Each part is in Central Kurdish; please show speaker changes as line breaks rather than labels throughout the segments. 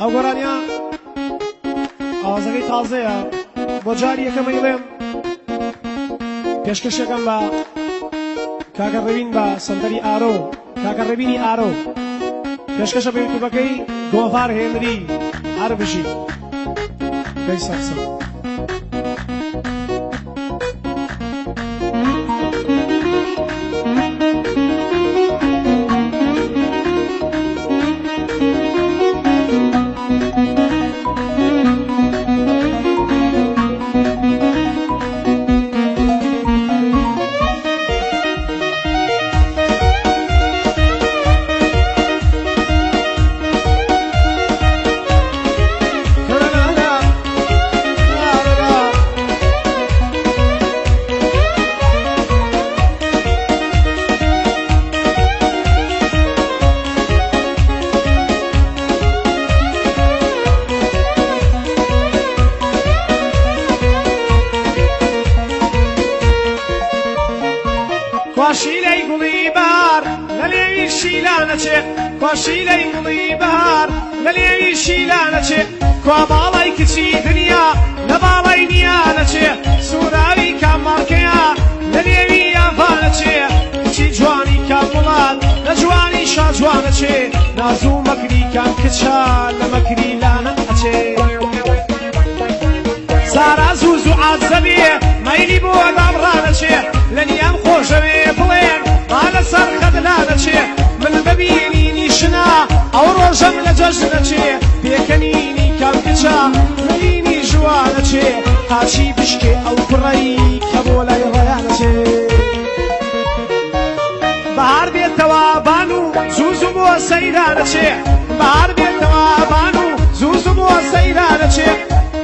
ئەو گۆرانیا ئاوازەکەی تازەیە بۆ جاری یەکەمە دەڵێم پێشکەشەکەم بە کاکە ڕەوین بە سەنتەری ئارۆ کاکە ڕەوینی ئارۆ پێشکەشە بە یوتوبەکەی گۆڤار هێنری هەر بژی دەی سەقسە کۆشیلەی گوڵی بەهار لە لێوی شیلانەچێ کۆشیلەی گوڵی بەهار لە لێوی شیلانەچێ کۆماڵی کچی دنیا لە باڵی نیانەچێ سوراوی کاماڵکەیە لە لێوی یافانەچێ کچی جوانی کام وڵات لە جوانی شاجوانەچێ نازوو مەکری کام کچە لە مەکری لانە ئەچێ سارا زوز و عازەبێ مەیلی بۆ دامڕانەچێ لە نیام خۆشەوێ بڵێن با لەسەر خەدلانەچێ من ببینینی شنا ئەو ڕۆژەم لە جەژنەچێ پێکەنینی کام کچە ببینی ژوانەچێ قاچی بشکێ ئەو کوڕەی کە بۆ لای ڕەیانەچێ بەهار بێتەوە بان و زووزم بۆ سەیرانەچێ بەهار بێتەوە بان و زووزم بۆ سەیرانەچێ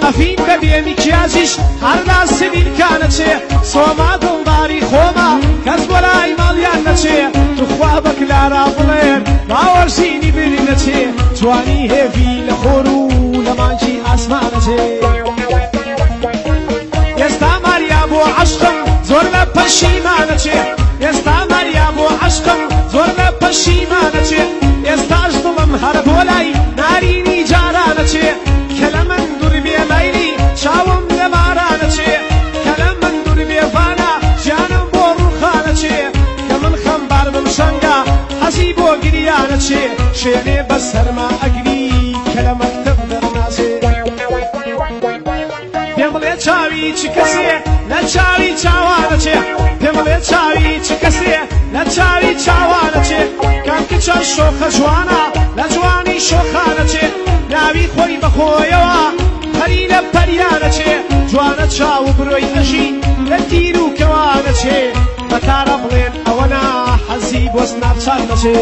ئەفین بەبێ میکیاجیش هەر لا سبیلکانەچێ سۆما دڵداری خۆما کەس بۆ لای ماڵیان نەچێ توخوا بە کلارا بڵێن باوەرزینی بری نەچێ جوانی هێوی لە خۆر و لە مانجی ئاسمانەچێ ئێستا ماریا بۆ عەشقم زۆر لە پەشیمانەچێ ئێستا ماریا بۆ عەشقم زۆر لە پەشیمانەچێ ئێستاش دڵم هەر بۆ لای نارینی جارانەچێ کە لە من دوور بێ مەیلی چاوم لە مارانەچێ کە لە من دوور بێفانە ژیانم بۆ ڕووخانەچێ کە من خەمبار بم شەنگە حەزی بۆ گریانەچێ شوێنێ بە سەرما ئەگری کە لە مەکتەب دەرناچێ پێم بڵێ چاوی چ کەسێ لە چاوی چاوانەچێ پێم بڵێ چاوی چ کەسێ لە چاوی چاوانەچێ کام کچە شۆخە جوانە لە جوانی شۆخانەچێ ناوی خۆی بەخۆیەوە پەری لە پەریانەچێ جوانە چاو برۆی ئەژین لە تیر و کەوانەچێ بەتارە بڵێن ئەوەنا حەزی بۆ سناپچات نەچێ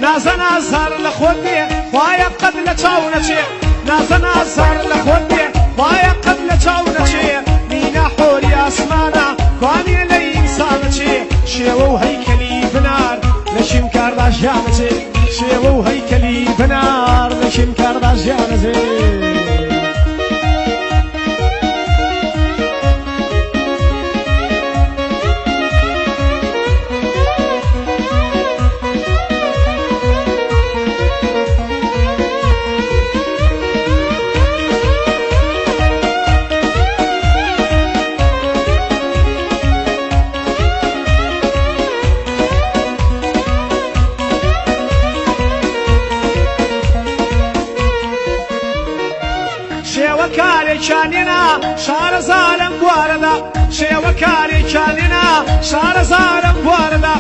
نازە نازار لە خۆت بێ خوایە قەت لە چاو نەچێ نازە نازار لە خۆت بێ خوایە قەت لە چاو نەچێ مینا حۆری ئاسمانە کوانێ لە ئینسانەچێ شێوە و هەیکەلی بنار لە شیمکاردا ژیانەچێ شێوە و هەیکەلی بنار لە شیمکاردا ژیانەچێ شێوەکارێکیانێنا شارەزارم بوارەدا شێوەکارێکیانێنا شارەزارم بوارەدا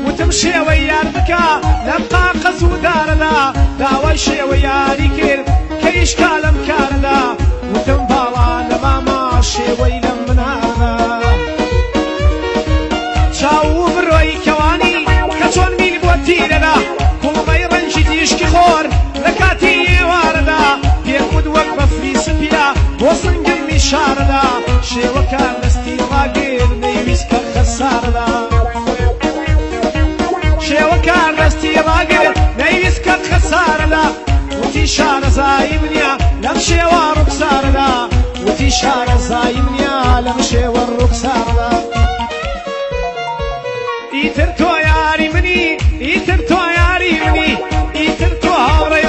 وتم شێوەی یار بکە لەم قاقەز و دارەدا داوای شێوە یاری کرد کە ئیشکا لەم کارەدا وتم باڵا لە ماما شێوەی لەم منارەدا چاو و بڕۆی کەوانی کە چۆن میل بۆ تیرەدا کوڵمەی ڕەنجی تیشکی خۆر لە کاتی ئێوارەدا پێخود وەک بەفری سپیا بۆ سنگم میشارەدا شێوەکار دەستی ڕاگر نەیویست کە خەسارەدا شێوەکار دەستی ڕاگر نەیویست کە خەسارەدا وتی شارەزایی منیا لەم شێوە ڕووبسارەدا وتی شارەزایی منیا لەم شێوە ڕووبسارەدا ئیتر تۆ یاری منی ئیتر تۆ یاری منی ئیتر تۆ هاوڕێی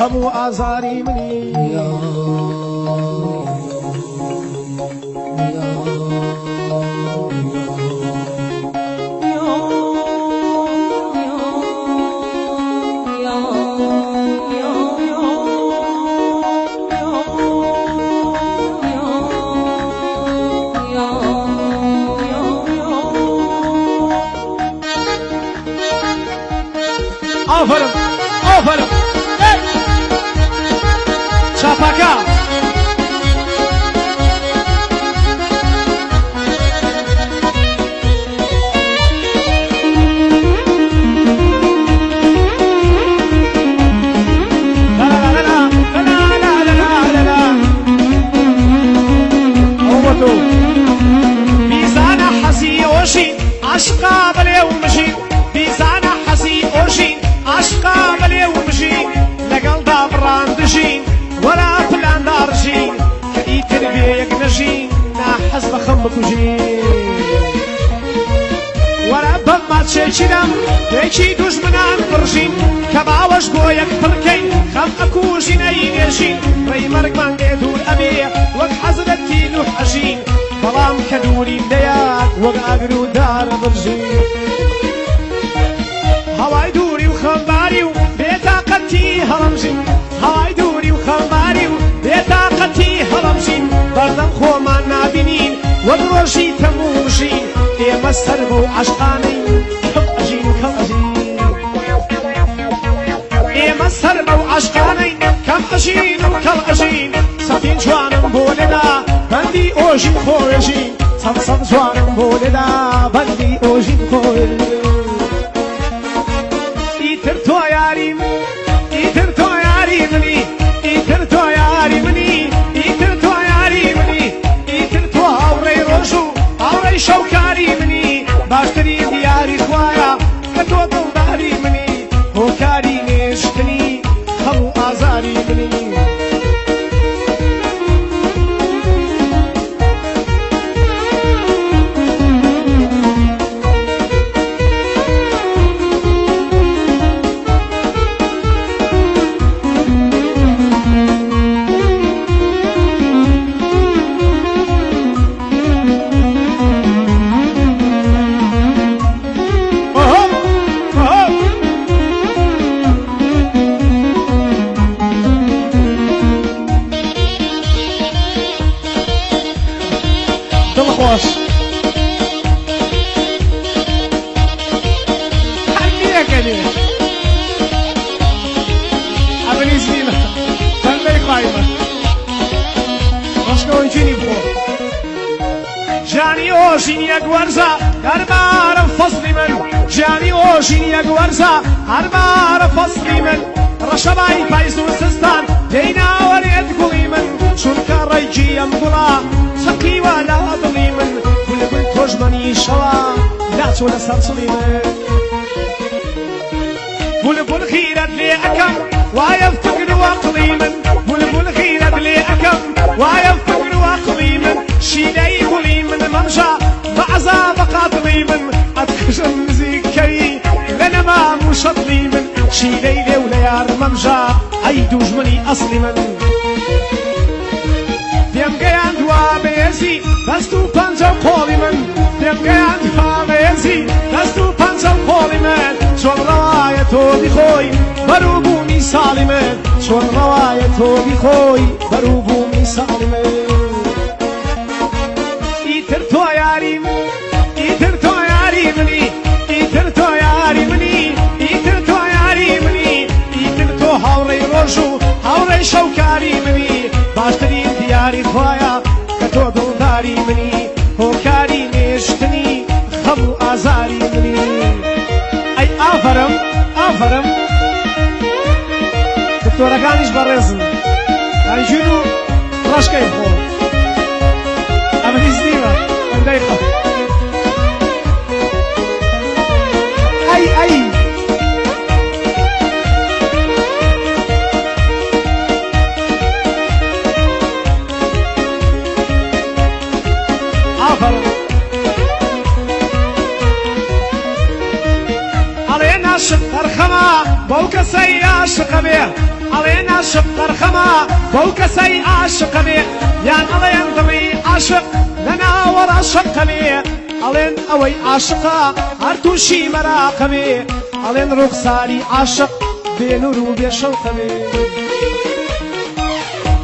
خەموو ئازاری منی آفرین آفرین چاپاکا میزان حسی اوشی عشقا بلی و مشی میزان حسی اوشی عشقا بلی و مشی لەگەڵ دابڕان دژین وەرا پلان داڕژین کە ئیتر بێیەک نەژین ناحەز بە خەم بکوژین وەرە بەم ماچێکیدەم پێکی دوژمنان بڕژین کە باوەش بۆ یەک پڕکەین خەم ئەکوژین ئەینێژین ڕێی مەرگمان لێ دوور ئەبێ وەک حەزرەتی نوح ئەژین بەڵام کە دوورین دەیات وەک ئاگر و دارە بڕژین هەوای دووری و خەمباری و بێتاقەتی هەڵەمژین هەوای دووری و خەمباری و بێتاقەتی هەڵەمژین بەردەم خۆمان نابینین وەک ڕۆژی تەمووژین ئێمە سەر بەو عەشقانەی کەڵ ئەژین کەڵ ئەژین ئێمە سەر بەو عەشقانەی کەم ئەژین و کەڵ ئەژین سەفین جوانم بۆ لێدا بەندی ئۆژین خۆێژین چەند سەد جوانم بۆ لێدا بەندی ئۆژین خۆێژین ئیتر تۆ یاری من ئیتر تۆ یاری منی ئیتر تۆ یاری منی ئیتر تۆ یاری منی ئیتر تۆ هاوڕێی ڕۆژ و هاوڕێی شەوکاری منی باشترین دیاری خوایە کە تۆ دڵداری منی هۆکاری نێشتنی هەموو ئازاری منی دڵخۆش هەرگیەکەنێ ئەبنی زیینە بەندەی خوایمە ڕشکەوەنجینی بخۆ ژیانی ئۆژین یەک وەرزە هەربارە فەزلی من ژیانی ئۆژین یەک وەرزە هەربارە فەزلی من ڕەشەبای پایز و سستان دەیناوەرێت گوڵی من چونکە ڕێیکی ئەم گوڵا چەقیوە لە دڵی من گولبل تۆژمەنی شەوە لاچۆ لەسەر چڵی من بولبول خیرەت لێ ئەەکەم وایە فکر و عەقڵی من بولبول خیرەت لێ ئەەکەم وایە فکر و عەقڵی من شیلەی گوڵی من مەمژە بە عەزابە قاتڵی من ئەتخژم نزیکەی لە نەمام و شەتڵی من شیلەی لێو لە یار مەمژە ئەی دوژمنی ئەسڵی من دێم گەیاندووە بەهێزی دەست و پەنجە و قۆڵی من دێم گەیاندووە بەهێزی دەست و پەنجە و قۆڵی من چۆن ڕەوایە تۆ بیخۆی بەروو بوو میساڵی من چۆن ڕەوایە تۆ بیخۆی بەروو بوو میساڵی من ئیتر تۆ یاری من ئیتر تۆ یاری منی ئیتر تۆ یاری منی ئیتر تۆ یاری منی ئیتر تۆ هاوڕێی ڕۆژ و هاوڕێی شەوکاری منی باشترین دیاری خوایە کە تۆ دڵداری منی هۆکاری نێشتنی خەم و ئازاری منی ئەی ئافەرم ئافەرم دکتۆرەکانیش بەڕێزن هەرجون و ڕەشکەی خۆ ئەمەی زیوە ئەندەی خەم ئەی ئەی ئەڵێ ناشت هەرخەمە بەو کەسەی عاشقە بێ ئەڵێن عاشق قەرخەمە بەو کەسەی عاشقە بێ یان ئەڵێن دڵی عاشق لەناوە ڕاشقە بێ ئەڵێن ئەوەی عاشقە هەر تووشی مەراقە بێ ئەڵێن ڕوخساری عاشق بێنور و بێشەوقە بێ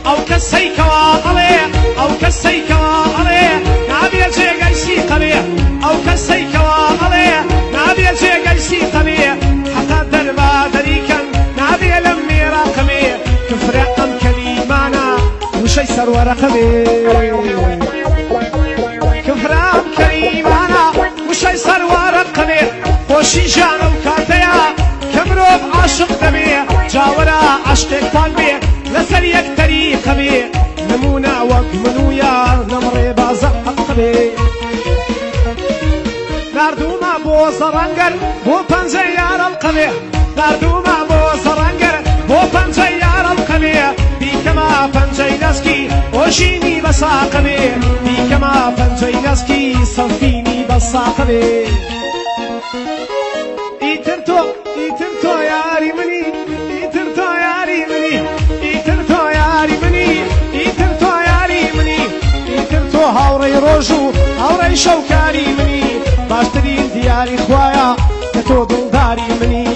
ئەو کەسەی کەوا ئەڵێ ئەو کەسەی کەوا ئەڵێ نابێ جێگەی سیقە بێ ئەو کەسەی کەوا ئەڵێ نابێ جێگەی سیقە بێ حەتا دەربادەریکەن نابێ لەم مێراقە بێ کفرە ئەم کەلیمانە وشەی سەروەرەقە بێ کفرە ئەم کەلیمانە وشەی سەروەرەقە بێ خۆشی ژیانە و کاتەیە کە مرۆڤ عاشق دەبێ جاوەرە عاشقێکتان بێ لەسەر یەک تەریقە بێ نمونە وەک منویە لەم ڕێبازە حەقە بێ ناردوومە بۆ زەڕەنگەر بۆ پەنجەی یارەڵقە بێ ناردوومە بۆ زەڕەنگەر بۆ پەنجەی یارەڵقە بێ بیکەمە پەنجەی دەسکی ئۆژینی بەساقە بێ بیکەمە پەنجەی دەسکی سەڵفینی بەساقە بێ ئیتر تۆ یاری منی ئیتر تۆ یاری منی ئیتر تۆ یاری منی ئیتر تۆ یاری منی ئیتر تۆ هاوڕێی ڕۆژ و هاوڕێی شەوکاری منی باشترین دیاری خوایە کە تۆ دڵداری منی